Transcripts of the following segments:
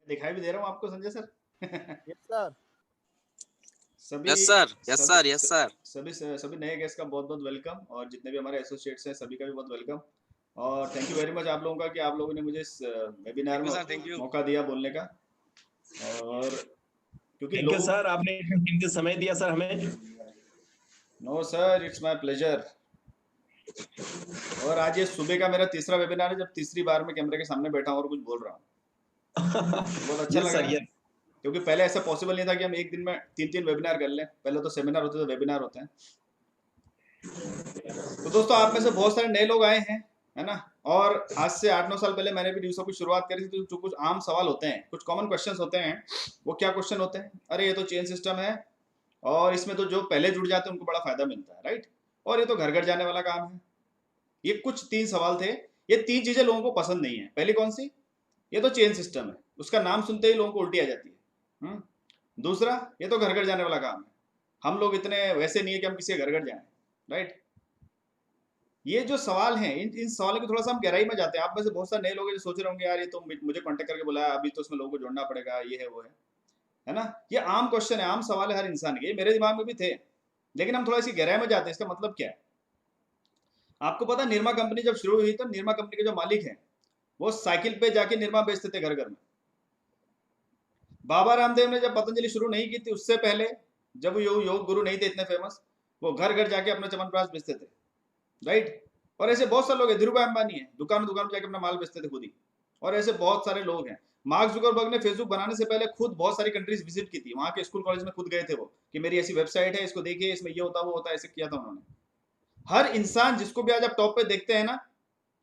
दिखाई भी दे रहा हूँ आपको संजय सर। Yes sir. सभी यस सर, यस सभी सर, यस सर। सभी सभी नए गेस्ट का बहुत बहुत वेलकम, और जितने भी हमारे एसोसिएट्स हैं सभी का भी बहुत वेलकम। और थैंक यू वेरी मच आप लोगों का कि आप लोगों ने मुझे इस वेबिनार थैंक में यू सर, थैंक यू। मौका दिया बोलने का। और क्योंकि थैंक यू लोग सर, आपने इतना कीमती समय दिया सर हमें। No sir, it's my pleasure. और आज ये सुबह का मेरा तीसरा वेबिनार है जब तीसरी बार मैं कैमरे के सामने बैठा हूँ और कुछ बोल रहा हूँ। बहुत अच्छा यस लग सर, रहा है, यस। क्योंकि पहले ऐसा पॉसिबल नहीं था कि हम एक दिन में 3-3 वेबिनार कर लें। पहले तो सेमिनार होते थे, वेबिनार होते हैं। तो दोस्तों, आप में से बहुत सारे नए लोग आए हैं, है ना। और आज से 8-9 साल पहले मैंने भी न्यूज़ की शुरुआत करी थी, तो जो कुछ आम सवाल होते हैं, कुछ कॉमन क्वेश्चंस होते हैं, वो क्या क्वेश्चन होते हैं? अरे ये तो चेन सिस्टम है, और इसमें तो जो पहले जुड़ जाते हैं उनको बड़ा फायदा मिलता है, राइट। और ये तो घर घर जाने वाला काम है। ये कुछ 3 सवाल थे। ये 3 चीजें लोगों को पसंद नहीं है। पहली कौन सी? ये तो चेन सिस्टम है, उसका नाम सुनते ही लोगों को उल्टी आ जाती है। दूसरा, ये तो घर घर जाने वाला काम है, हम लोग इतने वैसे नहीं है कि हम किसी घर घर जाएं, राइट। ये जो सवाल हैं, इन सवालों की थोड़ा सा हम गहराई में जाते हैं। आप में से बहुत सारे नए लोग हैं जो सोच रहे होंगे, यार ये तो मुझे कांटेक्ट करके बुलाया, अभी तो उसमें लोगों को जोड़ना पड़ेगा, ये है वो है ना। ये आम क्वेश्चन है, आम सवाल है हर इंसान के, ये मेरे दिमाग में भी थे। लेकिन हम थोड़ा इसकी गहराई में जाते हैं, इसका मतलब क्या है। आपको पता है, निरमा कंपनी जब शुरू हुई तो निरमा कंपनी के जो मालिक हैं वो साइकिल पे जाके निरमा बेचते थे घर घर में। बाबा रामदेव ने जब पतंजलि शुरू नहीं की थी, उससे पहले जब वो योग गुरु नहीं थे इतने फेमस, वो घर घर जाके अपना च्यवनप्राश बेचते थे, राइट। और ऐसे बहुत सारे लोग हैं, धीरूभाई अंबानी है, दुकान दुकान जाके अपना माल बेचते थे खुद ही। और ऐसे बहुत सारे लोग हैं। मार्क जुकरबर्ग ने फेसबुक बनाने से पहले खुद बहुत सारी कंट्रीज विजिट की थी, वहां के स्कूल कॉलेज में खुद गए थे वो, कि मेरी ऐसी वेबसाइट है, इसको देखिए, इसमें ये होता वो होता, ऐसे किया था उन्होंने। हर इंसान जिसको भी आज आप टॉप पे देखते हैं ना,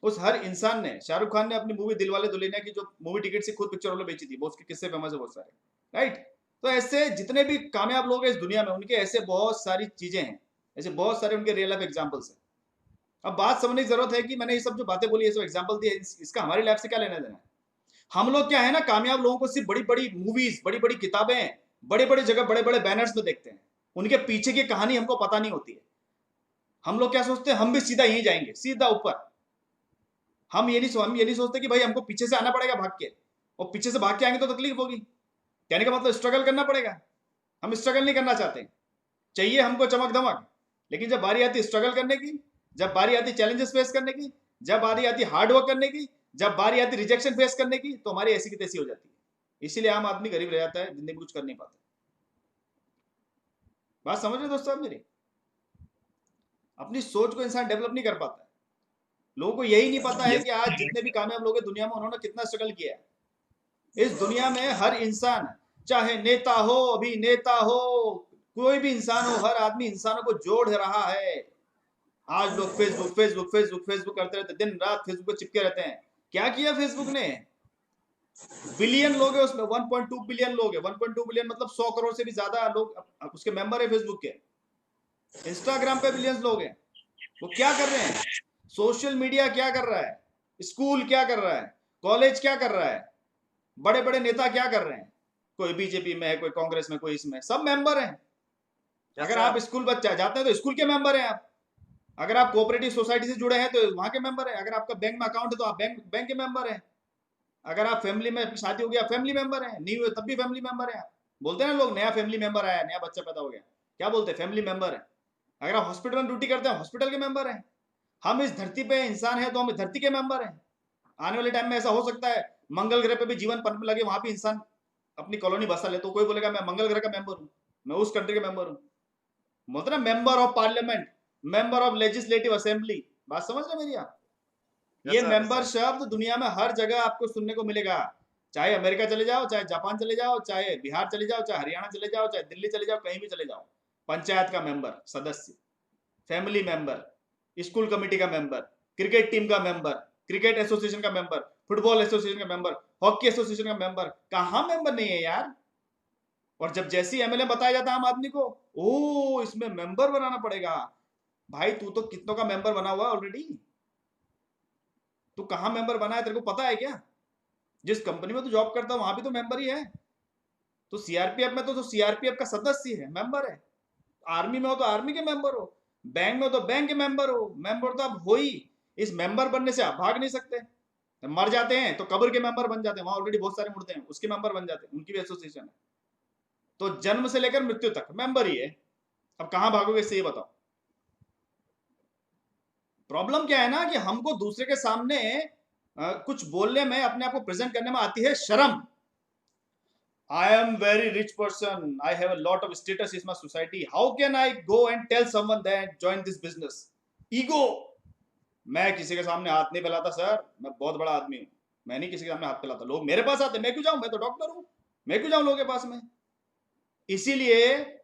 उस हर इंसान ने, शाहरुख खान ने अपनी मूवी दिलवाले दुल्हनिया की जो मूवी टिकट से खुद पिक्चर वालों बेची थी, वो उसके किस्से फेमस है बहुत सारे, राइट। तो ऐसे जितने भी कामयाब लोग हैं इस दुनिया में, उनके ऐसे बहुत सारी चीजें हैं, ऐसे बहुत सारे उनके रियल लाइफ एग्जाम्पल्स हैं। अब बात समझने की जरूरत है कि मैंने ये सब जो बातें बोली, ये सब एग्जाम्पल दिए, इसका हमारी लाइफ से क्या लेना देना है। हम लोग क्या है ना, कामयाब लोगों को सिर्फ बड़ी बड़ी मूवीज, बड़ी बड़ी किताबें, बड़े बड़े जगह, बड़े बड़े बैनर्स में देखते हैं, उनके पीछे की कहानी हमको पता नहीं होती है। हम लोग क्या सोचते हैं, हम भी सीधा यहीं जाएंगे, सीधा ऊपर। हम ये नहीं सोचते कि भाई हमको पीछे से आना पड़ेगा भाग के, और पीछे से भाग के आएंगे तो तकलीफ होगी। कहने का मतलब स्ट्रगल करना पड़ेगा। हम स्ट्रगल नहीं करना चाहते, चाहिए हमको चमक धमक। लेकिन जब बारी आती है स्ट्रगल करने की, जब बारी आती चैलेंजेस फेस करने की, जब बारी आती हार्ड वर्क करने की, जब बारी आती रिजेक्शन फेस करने की, तो हमारी ऐसी की तैसी हो जाती है। इसीलिए आम आदमी गरीब रह जाता है, जिंदगी में कुछ कर नहीं पाता। बात समझ रहे दोस्तों आप मेरी? अपनी सोच को इंसान डेवलप नहीं कर पाता है। लोगों को यही नहीं पता है यस। कि आज जितने भी कामयाब लोग हैं दुनिया में, उन्होंने कितना स्ट्रगल किया है। इस दुनिया में हर इंसान, चाहे नेता हो, अभिनेता हो, कोई भी इंसान हो, हर आदमी इंसानों को जोड़ रहा है। आज लोग फेसबुक फेसबुक फेसबुक फेसबुक करते रहते, दिन रात फेसबुक पे चिपके रहते हैं। क्या किया फेसबुक ने? बिलियन लोग है उसमें, 1.2 बिलियन लोग है। 1.2 बिलियन मतलब 100 करोड़ से भी ज्यादा लोग उसके मेंबर है फेसबुक के। इंस्टाग्राम पे बिलियंस लोग हैं। वो क्या कर रहे हैं? सोशल मीडिया क्या कर रहा है, स्कूल क्या कर रहा है, कॉलेज क्या कर रहा है, बड़े बड़े नेता क्या कर रहे हैं, कोई बीजेपी में है, कोई कांग्रेस में, कोई इसमें, सब मेंबर हैं। अगर आप स्कूल बच्चा जाते हैं तो स्कूल के मेंबर हैं आप। अगर आप कोऑपरेटिव सोसाइटी से जुड़े हैं तो वहां के मेंबर हैं। अगर आपका बैंक में अकाउंट है तो आप बैंक के मेंबर हैं। अगर आप फैमिली में शादी हो गया, फैमिली मेंबर हैं। नहीं हुए तब भी फैमिली मेंबर हैं आप। बोलते हैं ना लोग, नया फैमिली मेंबर आया, नया बच्चा पैदा हो गया, क्या बोलते हैं? फैमिली मेंबर है। अगर आप हॉस्पिटल में ड्यूटी करते हैं, हॉस्पिटल के मेंबर हैं। हम इस धरती पे इंसान है तो हम इस धरती के मेंबर हैं। आने वाले टाइम में ऐसा हो सकता है मंगल ग्रह पे भी जीवन पनपने लगे, वहां भी इंसान अपनी कॉलोनी बसा ले, तो कोई बोलेगा मैं मंगल ग्रह का मेंबर हूँ, मैं उस कंट्री का मेंबर हूँ। मतलब member of parliament, member of legislative assembly. बात समझ रहे मेरी आप? ये मेंबर शब्द दुनिया में हर जगह आपको सुनने को मिलेगा। चाहे अमेरिका चले जाओ, चाहे जापान चले जाओ, चाहे बिहार चले जाओ, चाहे हरियाणा चले जाओ, चाहे दिल्ली चले जाओ, कहीं भी चले जाओ, पंचायत का मेंबर, सदस्य, फैमिली मेंबर, स्कूल कमेटी का मेंबर, क्रिकेट टीम का मेंबर, क्रिकेट एसोसिएशन का मेंबर, फुटबॉल एसोसिएशन का मेंबर, हॉकी एसोसिएशन का मेंबर, कहां मेंबर नहीं है यार। और जब जैसी एमएलए बताया जाता है आम आदमी को, ओ इसमें मेंबर बनाना पड़ेगा। भाई तू तो कितनों का मेंबर बना हुआ ऑलरेडी। तू कहां मेंबर बना है तेरे को पता है क्या? जिस कंपनी में तू जॉब करता है वहां भी तो मेंबर ही है। तो सीआरपीएफ में तो सीआरपीएफ का सदस्य है, मेंबर है। आर्मी में हो तो आर्मी के मेंबर हो, बैंक में हो तो बैंक के मेंबर हो। मेंबर तो आप हो ही। इस मेंबर बनने से आप भाग नहीं सकते। मर जाते हैं तो कब्र के मेंबर बन जाते हैं, वहां ऑलरेडी बहुत सारे मुर्दे हैं, उसके मेंबर बन जाते हैं, उनकी भी एसोसिएशन है। तो जन्म से लेकर मृत्यु तक मेंबर ही है। अब कहां भागोगे इससे, ये बताओ। प्रॉब्लम क्या है ना कि हमको दूसरे के सामने कुछ बोलने में, अपने आप को प्रेजेंट करने में आती है शर्म। I am very rich person, I have a lot of status in my society, how can I go and tell someone that join this business. Ego. मैं किसी के सामने हाथ नहीं फैलाता सर, मैं बहुत बड़ा आदमी हूं, मैं नहीं किसी के सामने हाथ फैलाता। लोग मेरे पास आते, मैं क्यों जाऊं, मैं तो डॉक्टर हूं, मैं क्यों जाऊं लोगों के पास में। इसीलिए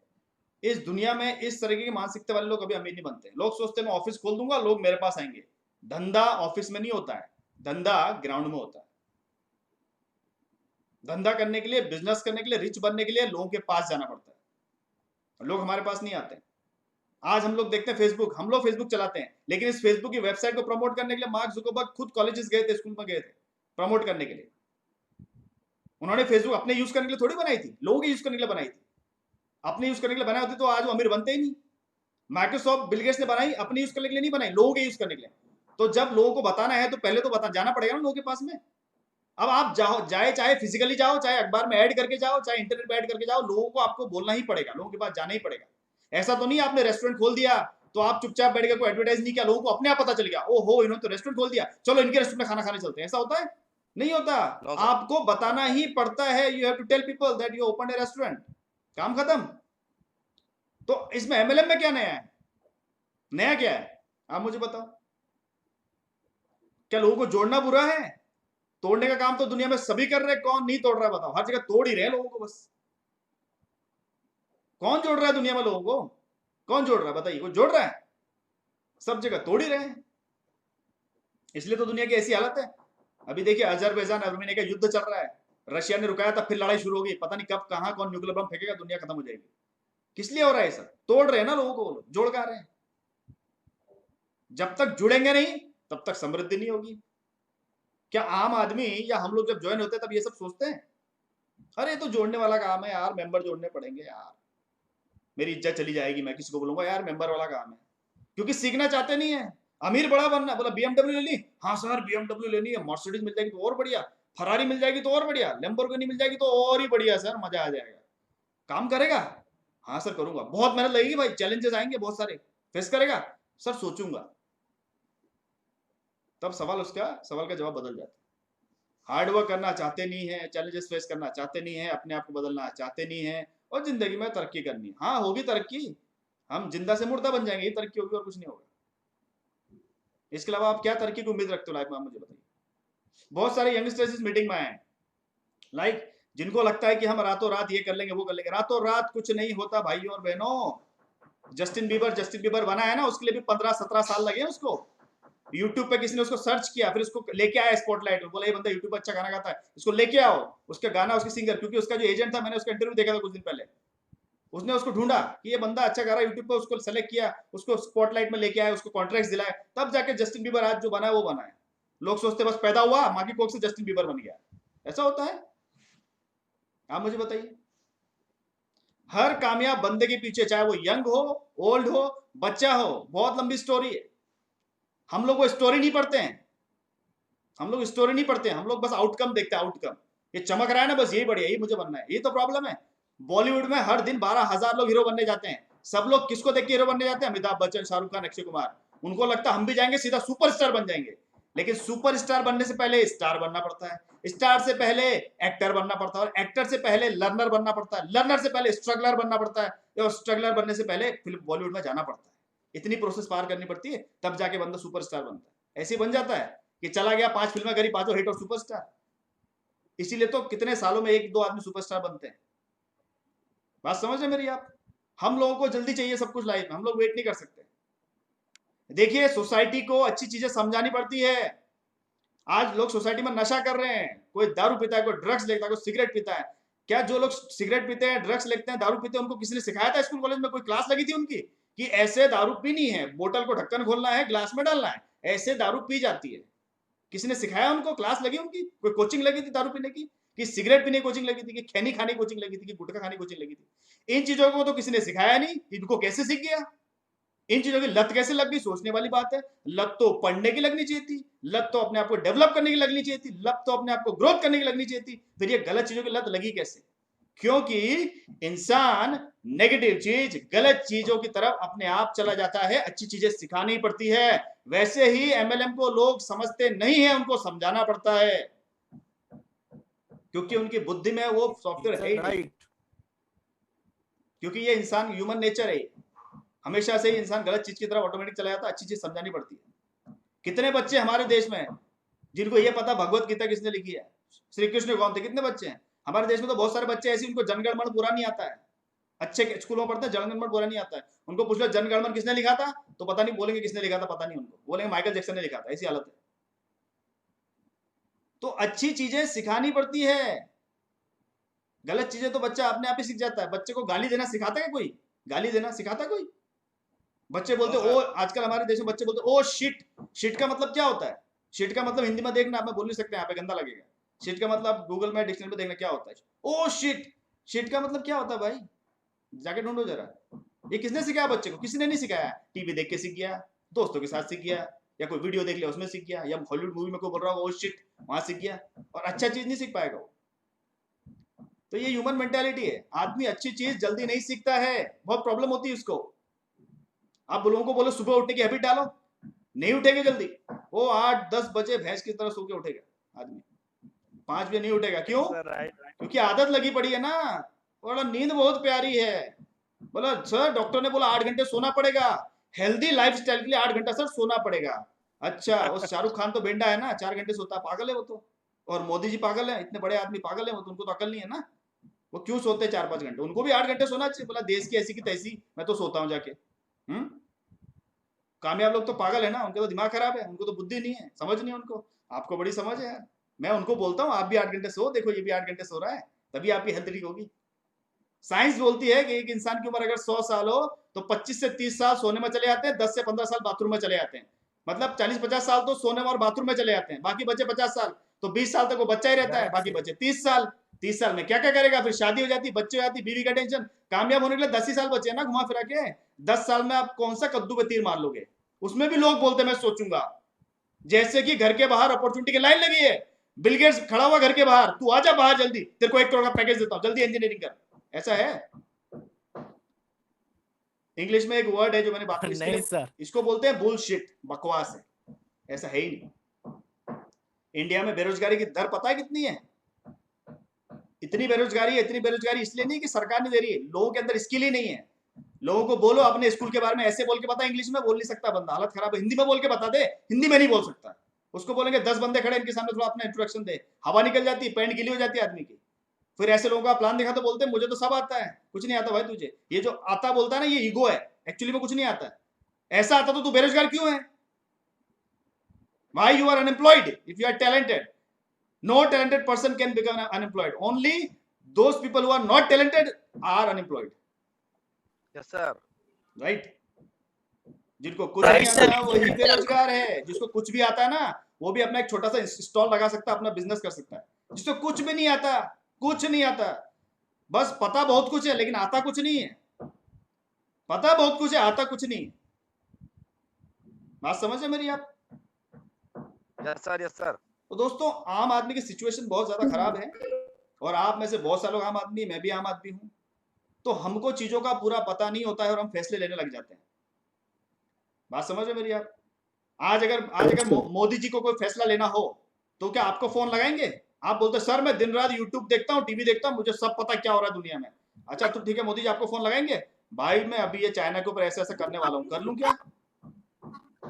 इस दुनिया में इस तरीके की मानसिकता वाले लोग कभी अमीर नहीं बनते। लोग सोचते हैं मैं ऑफिस खोल दूंगा, लोग मेरे पास आएंगे। धंधा ऑफिस में नहीं होता है, धंधा ग्राउंड में होता है। धंधा करने के लिए, बिजनेस करने के लिए, रिच बनने के लिए लोगों के पास जाना पड़ता है। लोग हमारे पास नहीं आते। आज हम लोग देखते हैं फेसबुक, हम लोग फेसबुक चलाते हैं, लेकिन इस फेसबुक की वेबसाइट को प्रमोट करने के लिए मार्क जुकरबर्ग खुद कॉलेजेस गए थे, स्कूल में गए थे प्रमोट करने के लिए। उन्होंने फेसबुक अपने यूज करने के लिए थोड़ी बनाई थी, लोगों के यूज करने के लिए बनाई थी। अपने यूज करने के लिए बनाई होती तो आज वो अमीर बनते ही नहीं। माइक्रोसॉफ्ट बिल गेट्स ने बनाई अपने यूज करने के लिए नहीं बनाई, लोगों के यूज करने के लिए। तो जब लोगों को बताना है तो पहले तो जाना पड़ेगा ना लोगों के पास में। अब आप जाए चाहे फिजिकली जाओ, चाहे अखबार में ऐड करके जाओ, चाहे इंटरनेट पे ऐड करके जाओ, लोगों को आपको बोलना ही पड़ेगा, लोगों के पास जाना ही पड़ेगा। ऐसा तो नहीं आपने रेस्टोरेंट खोल दिया तो आप चुपचाप बैठ के कोई एडवर्टाइज नहीं किया, लोगों को अपने आप पता चल गया, ओहो इन्होंने तो रेस्टोरेंट खोल दिया, चलो इनके रेस्टोरेंट में खाना खाने चलते हैं। ऐसा होता है? नहीं होता। No sir. आपको बताना ही पड़ता है, you have to tell people that you open a restaurant. काम खत्म। तो इसमें एमएलएम में क्या नया है? नया क्या है आप मुझे बताओ। क्या लोगों को जोड़ना बुरा है? तोड़ने का काम तो दुनिया में सभी कर रहे हैं, कौन नहीं तोड़ रहा है बताओ? हर जगह तोड़ ही रहे हैं लोगों को बस। कौन जोड़ रहा है दुनिया में लोगों को? कौन जोड़ रहा है बताइए, कोई जोड़ रहा है? सब जगह तोड़ ही रहे हैं। इसलिए तो दुनिया की ऐसी हालत है। अभी देखिए अजरबैजान अर्मेनिया का युद्ध चल रहा है, रशिया ने रुकाया था, फिर लड़ाई शुरू हो गई, पता नहीं कब कहां कौन न्यूक्लियर बम फेंकेगा, दुनिया खत्म हो जाएगी। किस लिए हो रहा है सब? तोड़ रहे हैं ना लोगों को, जोड़ का रहे हैं। जब तक जुड़ेंगे नहीं तब तक समृद्धि नहीं होगी। क्या आम आदमी या हम लोग जब ज्वाइन होते हैं तब ये सब सोचते हैं? अरे तो जोड़ने वाला काम है यार, मेंबर जोड़ने पड़ेंगे यार, मेरी इज्जत चली जाएगी, मैं किसी को बोलूंगा यार मेंबर वाला काम है। क्योंकि सीखना चाहते नहीं है। अमीर बड़ा बनना, बोला बीएमडब्ल्यू ले ली, हाँ सर बीएमडब्ल्यू लेनी है, मर्सिडीज मिल जाएगी तो और बढ़िया, फरारी मिल जाएगी तो और बढ़िया, लैम्बोर्गिनी मिल जाएगी तो और ही बढ़िया सर, मजा आ जाएगा। काम करेगा? हाँ सर करूंगा। बहुत मेहनत लगेगी भाई, चैलेंजेस आएंगे बहुत सारे, फेस करेगा? सर सोचूंगा। तब सवाल का जवाब बदल जाता है। हार्डवर्क करना चाहते नहीं है, चैलेंजेस फेस करना चाहते नहीं है, अपने आप को बदलना चाहते नहीं है, और जिंदगी में तरक्की करनी है। हाँ होगी तरक्की, हम जिंदा से मुर्दा बन जाएंगे, ये तरक्की होगी और कुछ नहीं होगा। इसके अलावा आप क्या तरक्की की उम्मीद रखते हो लाइफ में, आप मुझे बताइए। बहुत सारे यंगस्टर्स इस मीटिंग में आए हैं, लाइक जिनको लगता है कि हम रातों रात ये कर लेंगे वो कर लेंगे। रातों रात कुछ नहीं होता भाइयों और बहनों। जस्टिन बीबर बना है ना, उसके लिए भी 15-17 साल लगे उसको। यूट्यूब पे किसी ने उसको सर्च किया, फिर उसको लेके आया स्पॉटलाइट में, बोला ये बंदा यूट्यूब पर अच्छा गाना गाता है, इसको लेके आओ। उसका गाना, उसके सिंगर, क्योंकि उसका जो एजेंट था, मैंने उसका इंटरव्यू देखा था कुछ दिन पहले, उसने उसको ढूंढा कि ये बंदा अच्छा गा रहा है यूट्यूब पर, उसको सेलेक्ट किया, उसको स्पॉटलाइट में लेके आया, उसको कॉन्ट्रैक्ट दिलाए, तब जाके जस्टिन बीबर आज जो बना है वो बना है। लोग सोचते बस पैदा हुआ माँ की कोख से जस्टिन बीबर बन गया, ऐसा होता है? आप मुझे बताइए। हर कामयाब बंदे के पीछे, चाहे वो यंग हो, ओल्ड हो, बच्चा हो, बहुत लंबी स्टोरी है। हम लोग वो स्टोरी नहीं पढ़ते हैं, हम लोग स्टोरी नहीं पढ़ते हैं, हम लोग बस आउटकम देखते हैं। आउटकम ये चमक रहा है ना, बस यही बढ़िया, यही मुझे बनना है, ये तो प्रॉब्लम है। बॉलीवुड में हर दिन 12,000 लोग हीरो बनने जाते हैं। सब लोग किसको देख के हीरो बनने जाते हैं? अमिताभ बच्चन, शाहरुख खान, अक्षय कुमार। उनको लगता है हम भी जाएंगे सीधा सुपरस्टार बन जाएंगे। लेकिन सुपरस्टार बनने से पहले स्टार बनना पड़ता है, स्टार से पहले एक्टर बनना पड़ता है, और एक्टर से पहले लर्नर बनना पड़ता है, लर्नर से पहले स्ट्रगलर बनना पड़ता है, और स्ट्रगलर बनने से पहले फिल्म बॉलीवुड में जाना पड़ता है। इतनी प्रोसेस पार करनी पड़ती है, तब जाके बंदा सुपरस्टार बनता है। ऐसे बन जाता है कि चला गया, 5 फिल्में करी, 5 हिट और सुपरस्टार। इसीलिए तो कितने सालों में 1-2 आदमी सुपरस्टार बनते हैं। बात समझ रहे मेरी आप? हम लोगों को जल्दी चाहिए सब कुछ लाइफ में, हम लोग वेट नहीं कर सकते। देखिए सोसाइटी को अच्छी चीजें समझानी पड़ती है। आज लोग सोसाइटी में नशा कर रहे हैं, कोई दारू पीता है, कोई ड्रग्स लेता है, कोई सिगरेट पीता है। क्या जो लोग सिगरेट पीते हैं, ड्रग्स लेते हैं, दारू पीते हैं, उनको किसी ने सिखाया था स्कूल कॉलेज में? कोई क्लास लगी थी उनकी कि ऐसे दारू पीनी है, बोतल को ढक्कन खोलना है, ग्लास में डालना है, ऐसे दारू पी जाती है? किसी ने सिखाया उनको? क्लास लगी उनकी? कोई कोचिंग लगी थी दारू पीने की? कि सिगरेट पीने की कोचिंग लगी थी, कि खैनी खाने की कोचिंग लगी थी, कि गुटखा खाने की कोचिंग लगी थी? इन चीजों को तो किसी ने सिखाया नहीं, इनको कैसे सीख गया? इन चीजों की लत कैसे लग गई, सोचने वाली बात है। लत तो पढ़ने की लगनी चाहिए थी, लत तो अपने आप को डेवलप करने की लगनी चाहिए थी, लत तो अपने आप को ग्रोथ करने की लगनी चाहिए थी। फिर ये गलत चीजों की लत लगी कैसे? क्योंकि इंसान नेगेटिव चीज, गलत चीजों की तरफ अपने आप चला जाता है। अच्छी चीजें सिखानी पड़ती है। वैसे ही एमएलएम को लोग समझते नहीं है, उनको समझाना पड़ता है, क्योंकि उनकी बुद्धि में वो सॉफ्टवेयर है ही नहीं। क्योंकि ये इंसान ह्यूमन नेचर है, हमेशा से ही इंसान गलत चीज की तरफ ऑटोमेटिक चला जाता है। अच्छी चीज समझानी पड़ती है। कितने बच्चे हमारे देश में जिनको ये पता भगवत गीता किसने लिखी है, श्री कृष्ण कौन थे, कितने बच्चे हैं हमारे देश में? तो बहुत सारे बच्चे ऐसे उनको जनगणमन पूरा नहीं आता है, अच्छे स्कूलों में पढ़ते हैं, जनगणमन पूरा नहीं आता है। उनको पूछ लो जनगणमन किसने लिखा था, तो पता नहीं, बोलेंगे किसने लिखा था पता नहीं, उनको बोलेंगे माइकल जैक्सन ने लिखा था। ऐसी हालत है। तो अच्छी चीजें सिखानी पड़ती है, गलत चीजें तो बच्चा अपने आप ही सीख जाता है। बच्चे को गाली देना सिखाता है कोई? गाली देना सिखाता है कोई? बच्चे बोलते ओ, आजकल हमारे देश में बच्चे बोलते ओ शिट। शिट का मतलब क्या होता है? शिट का मतलब हिंदी में देखना, आप बोल नहीं सकते, यहाँ पे गंदा लगेगा। शिट का मतलब गूगल में डिक्शनरी में देखना क्या होता है। ओ शिट, शिट का मतलब क्या होता है भाई? जाके ढूंढो जरा। ये किसने सिखाया बच्चे को? किसी ने नहीं सिखाया। टीवी देख के सीख गया, दोस्तों के साथ सीख गया, या कोई वीडियो देख लिया उसमें सीख गया, या हॉलीवुड मूवी में कोई बोल रहा होगा ओ शिट, वहां सीख गया, और अच्छा चीज नहीं सीख पाएगा वो। तो ये ह्यूमन मेंटालिटी है। आदमी अच्छी चीज जल्दी नहीं सीखता है, बहुत प्रॉब्लम होती है उसको। आप लोगों को बोलो सुबह उठने की हैबिट डालो, नहीं उठेंगे जल्दी। वो 8-10 बजे भैंस की तरह सो के उठेगा आदमी, 5 बजे नहीं उठेगा। क्यों? क्योंकि आदत लगी पड़ी है ना। बोला नींद बहुत प्यारी है, बोला सर डॉक्टर ने बोला 8 घंटे सोना पड़ेगा, हेल्दी लाइफस्टाइल के लिए 8 घंटा सर सोना पड़ेगा। अच्छा, वो शाहरुख खान तो बेंडा है ना, 4 घंटे सोता, पागल है वो तो। और मोदी जी पागल है, इतने बड़े आदमी पागल है वो तो, उनको तो अकल नहीं है ना। वो क्यों सोते 4-5 घंटे? उनको भी 8 घंटे सोना चाहिए। बोला देश की ऐसी की तैसी, मैं तो सोता हूँ जाके। कामयाब लोग तो पागल है ना, उनका तो दिमाग खराब है, उनको तो बुद्धि नहीं है, समझ नहीं है उनको। आपको बड़ी समझ है यार। मैं उनको बोलता हूँ आप भी 8 घंटे सो, देखो ये भी 8 घंटे सो रहा है, तभी आपकी हेल्थ ठीक होगी। साइंस बोलती है कि एक इंसान की उम्र अगर 100 साल हो तो 25 से 30 साल सोने में चले जाते हैं, 10 से 15 साल बाथरूम में चले जाते हैं। मतलब 40-50 साल तो सोने में और बाथरूम में चले जाते हैं, बाकी बचे 50 साल। तो 20 साल तक वो बच्चा ही रहता है, बाकी बचे 30 साल। 30 साल में क्या क्या करेगा? फिर शादी हो जाती, बच्चे हो जाती, बीवी का टेंशन। कामयाब होने के लिए 10 ही साल बचे ना घुमा फिरा के। 10 साल में आप कौन सा कद्दू पे तीर मार लोगे? उसमें भी लोग बोलते मैं सोचूंगा। जैसे कि घर के बाहर अपॉर्चुनिटी की लाइन लगी है, बिल गेट्स खड़ा हुआ घर के बाहर, तू आजा बाहर जल्दी, तेरे को 1 करोड़ का पैकेज देता हूं, जल्दी इंजीनियरिंग कर। ऐसा है। इंग्लिश में एक वर्ड है जो मैंने बात की, नहीं सर, इसको बोलते हैं बुलशिट, बकवास है, ऐसा है ही नहीं। इंडिया में बेरोजगारी की दर पता है कितनी है? इतनी बेरोजगारी है, इतनी बेरोजगारी इसलिए नहीं कि सरकार नहीं दे रही है, लोगों के अंदर स्किल ही नहीं है। लोगों को बोलो अपने स्कूल के बारे में, ऐसे बोल के बता, इंग्लिश में बोल नहीं सकता बंदा, हालत खराब है। हिंदी में बोल के बता दे, हिंदी में नहीं बोल सकता। उसको बोलेंगे 10 बंदे खड़े इनके सामने, थोड़ा अपना इंट्रोडक्शन दे, हवा निकल जाती है, पैंट गीली हो जाती है आदमी की। फिर ऐसे लोगों का प्लान देखा तो बोलते हैं मुझे तो सब आता है। कुछ नहीं आता भाई तुझे। ये जो आता बोलता है ना, ये ईगो है, एक्चुअली में कुछ नहीं आता है। ऐसा आता तो तू बेरोजगार क्यों है? Why you are unemployed if you are talented? No talented person can become unemployed. Only those people who are not talented are unemployed. Yes sir. Right? जिनको कुछ नहीं आता वही बेरोजगार है। जिसको कुछ भी आता है ना, वो भी अपना एक छोटा सा स्टॉल लगा सकता है, अपना बिजनेस कर सकता है। जिसको कुछ भी नहीं आता, कुछ नहीं आता, बस पता बहुत कुछ है लेकिन आता कुछ नहीं है। पता बहुत कुछ है, आता कुछ नहीं। बात समझ है मेरी आप? Yes sir. Yes sir. तो दोस्तों, आम आदमी की सिचुएशन बहुत ज्यादा खराब है, और आप में से बहुत सारे लोग आम आदमी, मैं भी आम आदमी हूं। तो हमको चीजों का पूरा पता नहीं होता है और हम फैसले लेने लग जाते हैं। बात समझ रहे मेरी आप? आज अगर मोदी जी को कोई फैसला लेना हो तो क्या आपको फोन लगाएंगे? आप बोलते सर मैं दिन रात यूट्यूब देखता हूँ, टीवी देखता हूँ, मुझे सब पता क्या हो रहा है दुनिया में। अच्छा तो ठीक है, मोदी जी आपको फोन लगाएंगे, भाई मैं अभी ये चाइना के ऊपर ऐसा ऐसा करने वाला हूँ, कर लूं क्या?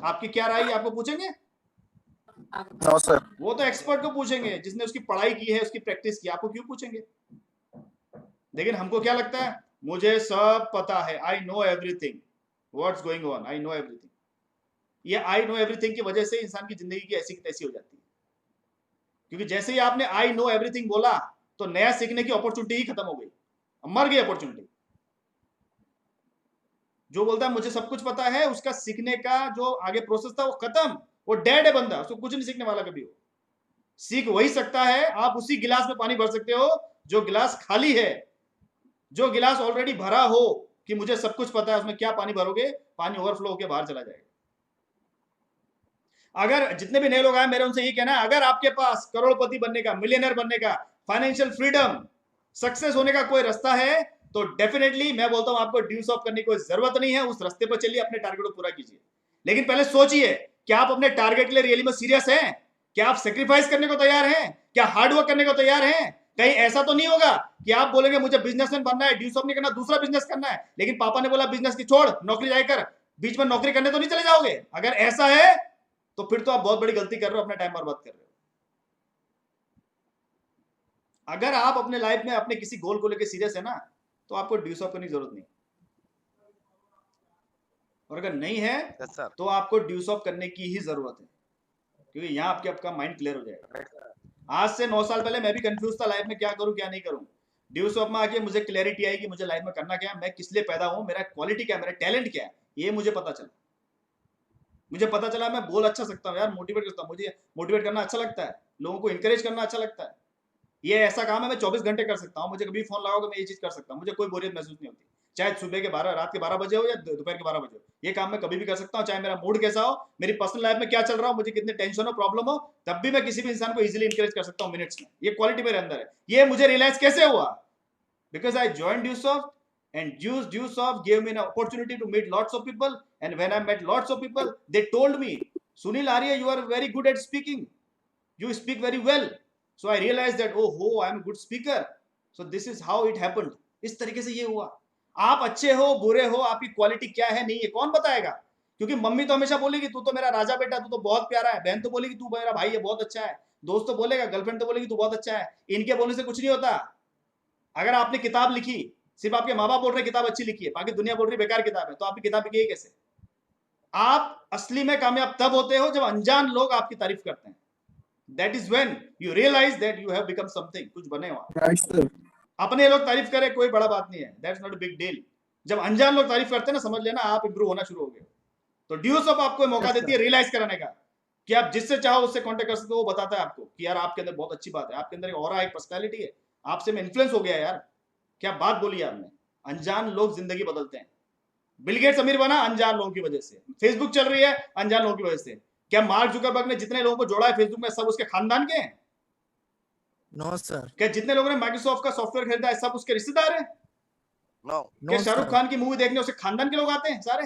आपकी क्या राय है, आपको पूछेंगे? No sir. वो तो एक्सपर्ट को पूछेंगे, जिसने उसकी पढ़ाई की है, उसकी प्रैक्टिस की। आपको क्यों पूछेंगे? लेकिन हमको क्या लगता है, मुझे सब पता है, I know everything what's going on, I know everything. ये आई नो एवरीथिंग की वजह से इंसान की जिंदगी की ऐसी की तैसी हो जाती है। क्योंकि जैसे ही आपने आई नो एवरीथिंग बोला तो नया सीखने की अपॉर्चुनिटी ही खत्म हो गई, मर गई अपॉर्चुनिटी। जो बोलता है मुझे सब कुछ पता है, उसका सीखने का जो आगे प्रोसेस था वो खत्म, वो डेड है बंदा, उसको कुछ नहीं सीखने वाला कभी। हो सीख वही सकता है, आप उसी गिलास में पानी भर सकते हो जो गिलास खाली है। जो गिलास ऑलरेडी भरा हो, कि मुझे सब कुछ पता है, उसमें क्या पानी भरोगे, पानी ओवरफ्लो होकर बाहर चला जाएगा। अगर जितने भी नए लोग आए, मेरे उनसे ये कहना है, अगर आपके पास करोड़पति बनने का, मिलियनर बनने का, फाइनेंशियल फ्रीडम, सक्सेस होने का कोई रास्ता है, तो डेफिनेटली मैं बोलता हूं आपको ड्यूज ऑफ करने की कोई जरूरत नहीं है। उस रास्ते पर चलिए, अपने टारगेट को पूरा कीजिए। लेकिन पहले सोचिए, क्या आप अपने टारगेट के लिए रियली में सीरियस हैं? क्या आप सेक्रीफाइस करने को तैयार हैं? क्या हार्डवर्क करने को तैयार हैं? कहीं ऐसा तो नहीं होगा कि आप बोलेंगे मुझे बिजनेसमैन बनना है, ड्यूज ऑफ नहीं करना, दूसरा बिजनेस करना है, लेकिन पापा ने बोला बिजनेस की छोड़, नौकरी जाकर बीच में नौकरी करने तो नहीं चले जाओगे? अगर ऐसा है तो फिर तो आप बहुत बड़ी गलती कर रहे हो, अपना टाइम बर्बाद कर रहे हो। अगर आप अपने लाइफ में अपने किसी गोल को लेकर सीरियस है ना, तो आपको ड्यूज ऑफ करने की जरूरत नहीं। और अगर नहीं है यस सर, तो आपको ड्यूज ऑफ करने की ही जरूरत है, क्योंकि यहां आपका माइंड क्लियर हो जाएगा। आज से 9 साल पहले मैं भी कंफ्यूज था लाइफ में, क्या करूं क्या नहीं करूं। ड्यूज ऑफ में आके मुझे क्लैरिटी आई कि मुझे लाइफ में करना क्या है, मैं किस लिए पैदा हूं, मेरा क्वालिटी क्या है, मेरा टैलेंट क्या है, ये मुझे पता चला। मुझे पता चला मैं बोल अच्छा सकता हूँ यार, मोटिवेट करता हूँ, मुझे मोटिवेट करना अच्छा लगता है, लोगों को इंकरेज करना अच्छा लगता है। ये ऐसा काम है मैं 24 घंटे कर सकता हूँ, मुझे कभी फोन लगाओगे मैं ये चीज कर सकता हूँ, मुझे कोई बोरियत महसूस नहीं होती। चाहे सुबह के 12, रात के 12 बजे हो या दोपहर के 12 बजे हो, ये काम मैं कभी भी कर सकता हूँ। चाहे मेरा मूड कैसा हो, मेरी पर्सनल लाइफ में क्या चल रहा हो, मुझे कितनी टेंशन हो, प्रॉब्लम हो, तब भी मैं किसी भी इंसान को इजीली इंकरेज कर सकता हूँ मिनट्स में। ये क्वालिटी मेरे अंदर है। ये मुझे रियलाइज कैसे हुआ? Because I join Deucesoft and Deucesoft gave me an opportunity to meet lots of people, and when I met lots of people, they told me, Sunil Arya, you are very good at speaking, you speak very well. So I realized that oh I am a good speaker, so this is how it happened. इस तरीके से ये हुआ। आप अच्छे हो बुरे हो, आपकी क्वालिटी क्या है नहीं है कौन बताएगा? क्योंकि मम्मी तो हमेशा बोलेगी तू तो मेरा राजा बेटा, तू तो बहुत प्यारा है, बहन तो बोलेगी तू मेरा भाई है, बहुत अच्छा है, दोस्त तो बोलेगा, गर्लफ्रेंड तो बोलेगी तू बहुत अच्छा है। इनके बोलने से कुछ नहीं होता। अगर आपने किताब लिखी, सिर्फ आपके माँ बाप बोल रहे किताब अच्छी लिखी है, बाकी दुनिया बोल रही बेकार किताब है, तो आपकी किताब लिखी कैसे? आप असली में कामयाब तब होते हो जब अनजान लोग आपकी तारीफ करते हैं। That is when you realize that you have become something, कुछ बने हो। Right, sir. अपने लोग तारीफ करें कोई बड़ा बात नहीं है, that's not a big deal। जब अनजान लोग तारीफ करते हैं ना, समझ लेना आप इंप्रूव होना शुरू हो गए। तो ड्यूसॉफ्ट आपको मौका देती है रियलाइज कराने का कि आप जिससे चाहो उससे कांटेक्ट कर सकते हो। वो बताता है आपको कि यार आपके अंदर बहुत अच्छी बात है, आपके अंदर एक ऑरा, एक पर्सनालिटी है, आपसे मैं इन्फ्लुएंस हो गया यार, क्या बात बोली आपने। अनजान लोग जिंदगी बदलते हैं। बिल गेट्स अमीर बना अनजान लोगों की वजह से, फेसबुक चल रही है अनजान लोगों की वजह से। क्या मार्क जुकरबर्ग ने जितने लोगों को जोड़ा है फेसबुक में, सब उसके खानदान के हैं? No, sir. क्या जितने लोगों ने माइक्रोसॉफ्ट का सॉफ्टवेयर खरीदा है सब उसके रिश्तेदार हैं? नो क्या No, शाहरुख sir. खान की मूवी देखने उसके खानदान के लोग आते हैं सारे?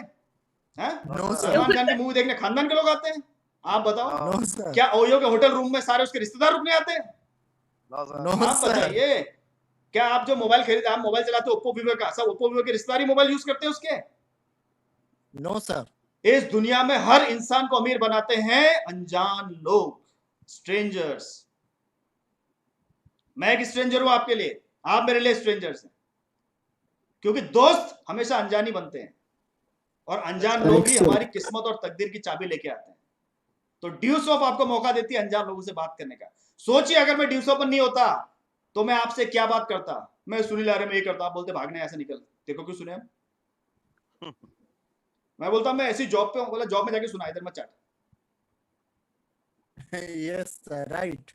हैं? No, sir. सलमान खान की मूवी देखने खानदान के लोग आते हैं? आप बताओ। No, sir. क्या ओयो के होटल रूम में सारे उसके रिश्तेदार रुकने आते हैं? नो सर, No, आप sir. बताइए। क्या आप जो मोबाइल खरीदा, आप मोबाइल चलाते हो ओप्पो वीवो का, सब ओप्पो वीवो के रिश्तेदार ही मोबाइल यूज करते हैं उसके? No, sir. इस दुनिया में हर इंसान को अमीर बनाते हैं अनजान लोग, स्ट्रेंजर्स। मैं एक स्ट्रेंजर हूं आपके लिए, आप मेरे लिए स्ट्रेंजर्स हैं, क्योंकि दोस्त हमेशा अनजान ही बनते हैं, और अनजान लोग ही हमारी किस्मत और तकदीर की चाबी लेके आते हैं। तो ड्यूसॉफ्ट आपको मौका देती है अनजान लोगों से बात करने का। सोचिए अगर मैं ड्यूसॉफ्ट पर नहीं होता तो मैं आपसे क्या बात करता? मैं सुनील आर्य में ये करता, आप बोलते भागने ऐसे निकल, देखो क्यों सुने हम। मैं बोलता मैं ऐसी जॉब पे हूं, बोला जॉब में जाके सुना, इधर मत चाट। Yes, sir. Right.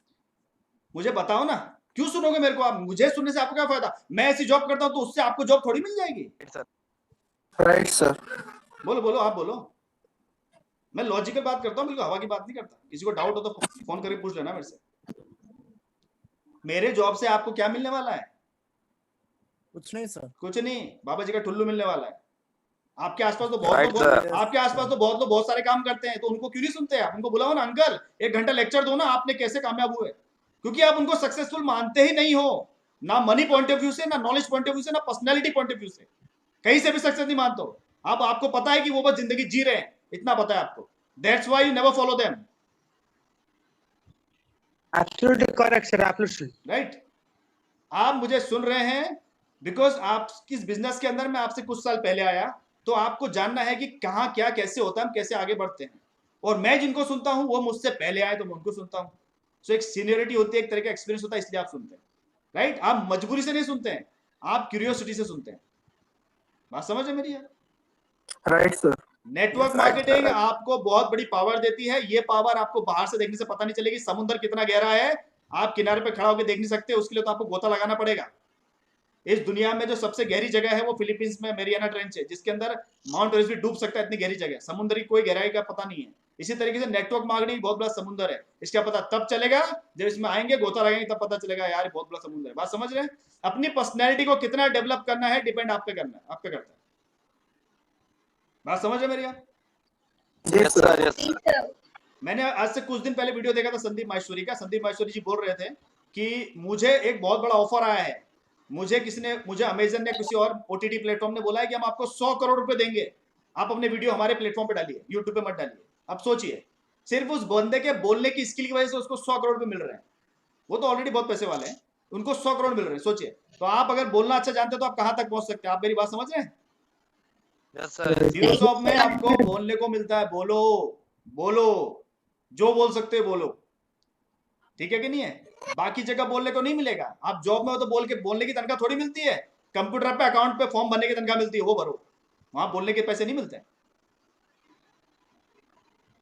मुझे बताओ ना, क्यों सुनोगे मेरे को आप? मुझे सुनने से आपको क्या फायदा? मैं ऐसी जॉब करता हूं तो उससे आपको जॉब थोड़ी मिल जाएगी। Sir Right, sir. बोलो बोलो, आप बोलो। मैं लॉजिकल बात करता हूं, बिल्कुल हवा की बात नहीं करता। किसी को डाउट हो तो फोन करके पूछ लेना मेरे से। मेरे जॉब से आपको क्या मिलने वाला है? कुछ नहीं, sir. कुछ नहीं, बाबा जी का ठुल्लू मिलने वाला है। आपके आसपास तो बहुत Right, लोग, sir. आपके आसपास तो बहुत लोग बहुत सारे काम करते हैं, तो उनको क्यों नहीं सुनते आप? उनको बुलाओ ना, अंकल 1 घंटा लेक्चर दो ना, आपने कैसे कामयाब हुए। क्योंकि आप उनको सक्सेसफुल मानते ही नहीं हो, ना मनी पॉइंट ऑफ व्यू से, ना नॉलेज पॉइंट ऑफ व्यू से, ना पर्सनैलिटी पॉइंट ऑफ व्यू से, कहीं से भी सक्सेस नहीं मानते हो आप। आपको पता है कि वो बस जिंदगी जी रहे हैं, इतना पता है आपको। That's why you never follow them. Absolutely correct, sir. Absolutely. Right? आप मुझे सुन रहे हैं बिकॉज आप किस बिजनेस के अंदर मैं आपसे कुछ साल पहले आया, तो आपको जानना है कि कहाँ क्या कैसे होता है, हम कैसे आगे बढ़ते हैं। और मैं जिनको सुनता हूं वो मुझसे पहले आए तो मैं उनको सुनता हूं। सो एक सीनियरिटी होती है, एक तरह का एक्सपीरियंस होता है, इसलिए आप सुनते हैं। राइट? आप मजबूरी से नहीं सुनते हैं, आप क्यूरियोसिटी से सुनते हैं। बात समझ है मेरी यार? Right, sir. नेटवर्क मार्केटिंग आपको बहुत बड़ी पावर देती है। ये पावर आपको बाहर से देखने से पता नहीं चलेगी। समुद्र कितना गहरा है आप किनारे पे खड़ा होकर देख नहीं सकते, उसके लिए तो आपको गोता लगाना पड़ेगा। इस दुनिया में जो सबसे गहरी जगह है वो फिलीपींस में मेरियाना ट्रेंच है, जिसके अंदर माउंट एवरेस्ट भी डूब सकता है, इतनी गहरी जगह है। समुद्र की कोई गहराई का पता नहीं है। इसी तरीके से नेटवर्क मार्केटिंग बहुत बड़ा समुद्र है, इसका पता तब चलेगा जब इसमें आएंगे, गोता लगाएंगे, तब पता चलेगा यार ये बहुत बड़ा समुद्र है। बात समझ रहे हैं? अपनी पर्सनैलिटी को कितना डेवलप करना है डिपेंड आप पे करना है, आप पे करता है। बात समझ रहे मेरी आप? Yes, sir. मैंने आज से कुछ दिन पहले वीडियो देखा था संदीप माहेश्वरी का। संदीप माहेश्वरी जी बोल रहे थे कि मुझे एक बहुत बड़ा ऑफर आया है, मुझे अमेजन ने किसी और ओटीटी प्लेटफॉर्म ने बोला है कि हम आपको 100 करोड़ रुपए देंगे, आप अपने वीडियो हमारे प्लेटफॉर्म पे डालिए, यूट्यूब पे मत डालिए। अब सोचिए, सिर्फ उस बंदे के बोलने की स्किल की वजह से उसको 100 करोड़ रुपए मिल रहे हैं। वो तो ऑलरेडी बहुत पैसे वाले हैं, उनको 100 करोड़ मिल रहे हैं। सोचिए, तो आप अगर बोलना अच्छा जानते हो तो आप कहां तक पहुंच सकते हैं? आप मेरी बात समझ रहे हैं? Yes, sir. ड्यूसॉफ्ट में आपको बोलने को मिलता है, बोलो बोलो, जो बोल सकते हो बोलो, ठीक है कि नहीं है? बाकी जगह बोलने को नहीं मिलेगा। आप जॉब में हो तो बोलने की तनख्वाह थोड़ी मिलती है। कंप्यूटर पे अकाउंट पे फॉर्म भरने की तनख्वाह मिलती है, वो भरो, वहां बोलने के पैसे नहीं मिलते।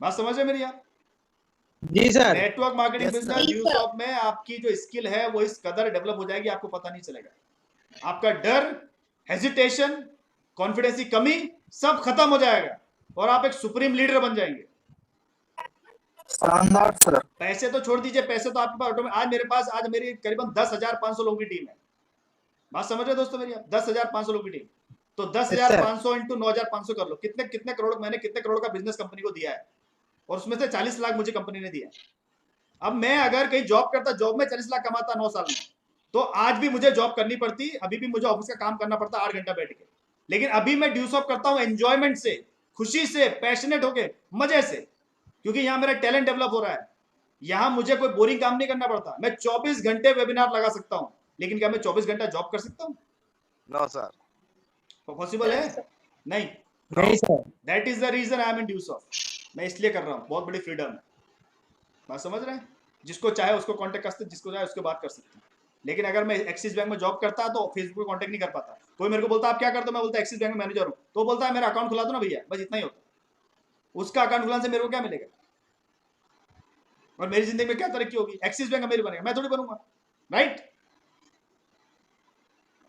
बात समझ रहे मेरी आप? जी sir. Network marketing Yes, business sir. Deucesoft में आपकी जो स्किल है वो इस कदर डेवलप हो जाएगी, आपको पता नहीं चलेगा। आपका डर, हेजिटेशन, कॉन्फिडेंस की कमी सब खत्म हो जाएगा और आप एक सुप्रीम लीडर बन जाएंगे। शानदार सर। पैसे तो छोड़ दीजिए, पैसे तो आपके पास ऑटोमेटिक। आज मेरी करीबन 10,500 लोगों की टीम है। बात समझ रहे दोस्तों मेरी आप? 10,500 लोगों की टीम, तो 10,500 इंटू 9,500 कर लो, कितने करोड़, मैंने कितने करोड़ का बिजनेस कंपनी को दिया है, और उसमें से 40 लाख मुझे कंपनी ने दिया। अब मैं अगर कहीं जॉब करता, जॉब में 40 लाख कमाता 9 साल में, तो आज भी मुझे जॉब करनी पड़ती, अभी भी मुझे ऑफिस का काम करना पड़ता 8 घंटा बैठ के। लेकिन अभी मैं ड्यूसॉफ्ट करता हूं एंजॉयमेंट से, खुशी से, पैशनेट होके, मजे से, क्योंकि यहाँ मेरा टैलेंट डेवलप हो रहा है। यहाँ मुझे कोई बोरिंग काम नहीं करना पड़ता। मैं 24 घंटे वेबिनार लगा सकता हूँ, लेकिन क्या मैं 24 घंटा जॉब कर सकता हूँ? No, sir. पॉसिबल है? नहीं। नहीं सर। That is the reason I am in Deucesoft. मैं इसलिए कर रहा हूँ, बहुत बड़ी फ्रीडम है। बात समझ रहे हैं? जिसको चाहे उसको कांटेक्ट कर सकते, जिसको चाहे उसके बात कर सकते हैं। लेकिन अगर मैं एक्सिस बैंक में जॉब करता तो फेसबुक पे कांटेक्ट नहीं कर पाता। कोई मेरे को बोलता आप क्या करते हो, मैं बोलता एक्सिस बैंक में मैनेजर हूँ, तो बोलता है मेरा अकाउंट खुला दो ना भैया, बस इतना ही होता। उसका अकाउंट खुलाने से मेरे को क्या मिलेगा? और मेरी जिंदगी में क्या तरक्की होगी? एक्सिस बैंक अमीर बनेगा, मैं थोड़ी बनूंगा, राइट?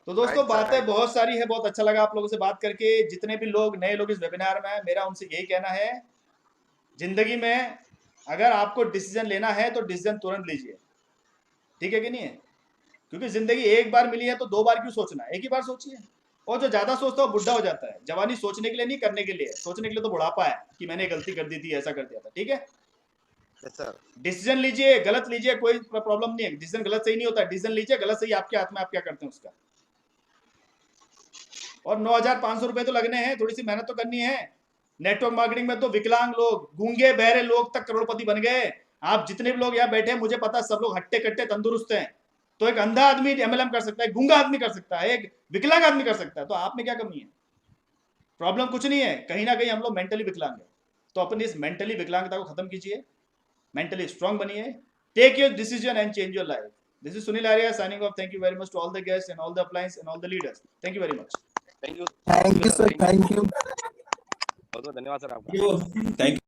तो दोस्तों Right, sir, बातें right. बहुत सारी है, बहुत अच्छा लगा आप लोगों से बात करके। जितने भी लोग नए लोग इस वेबिनार में हैं, मेरा उनसे यही कहना है, जिंदगी में अगर आपको डिसीजन लेना है तो डिसीजन तुरंत लीजिए, ठीक है कि नहीं है? क्योंकि जिंदगी एक बार मिली है तो 2 बार क्यों सोचना, एक ही बार सोचिए। और जो ज्यादा सोचता है वो बुढ़ा हो जाता है। जवानी सोचने के लिए नहीं, करने के लिए। सोचने के लिए तो बुढ़ापा है कि मैंने गलती कर दी थी, ऐसा कर दिया था, ठीक है? Yes, sir. डिसीजन लीजिए, गलत लीजिए, कोई प्रॉब्लम नहीं है। डिसीजन गलत सही नहीं होता, डिसीजन लीजिए, गलत सही आपके हाथ में, आप क्या करते हैं उसका। और 9,500 रुपए तो लगने हैं, थोड़ी सी मेहनत तो करनी है। नेटवर्क मार्केटिंग में तो विकलांग लोग, गूंगे बहरे लोग तक करोड़पति बन गए। आप जितने भी लोग यहाँ बैठे हैं, मुझे पता है सब लोग हट्टे कट्टे तंदुरुस्त हैं। तो एक अंधा आदमी एमएलएम कर सकता है, गूंगा आदमी कर सकता है, एक विकलांग आदमी कर सकता है। तो आप में क्या कमी है? प्रॉब्लम कुछ नहीं है, कहीं ना कहीं हम लोग मेंटली विकलांग है। तो अपनी इस मेंटली विकलांगता को खत्म कीजिए, मेंटली स्ट्रांग बनिए, take your decision and change your life. This is Sunil Arya signing off. Thank you very much to all the guests and all the appliance and all the leaders. Thank you very much. Thank you. Thank you sir. Thank you. बहुत बहुत धन्यवाद sir आपका। Thank you.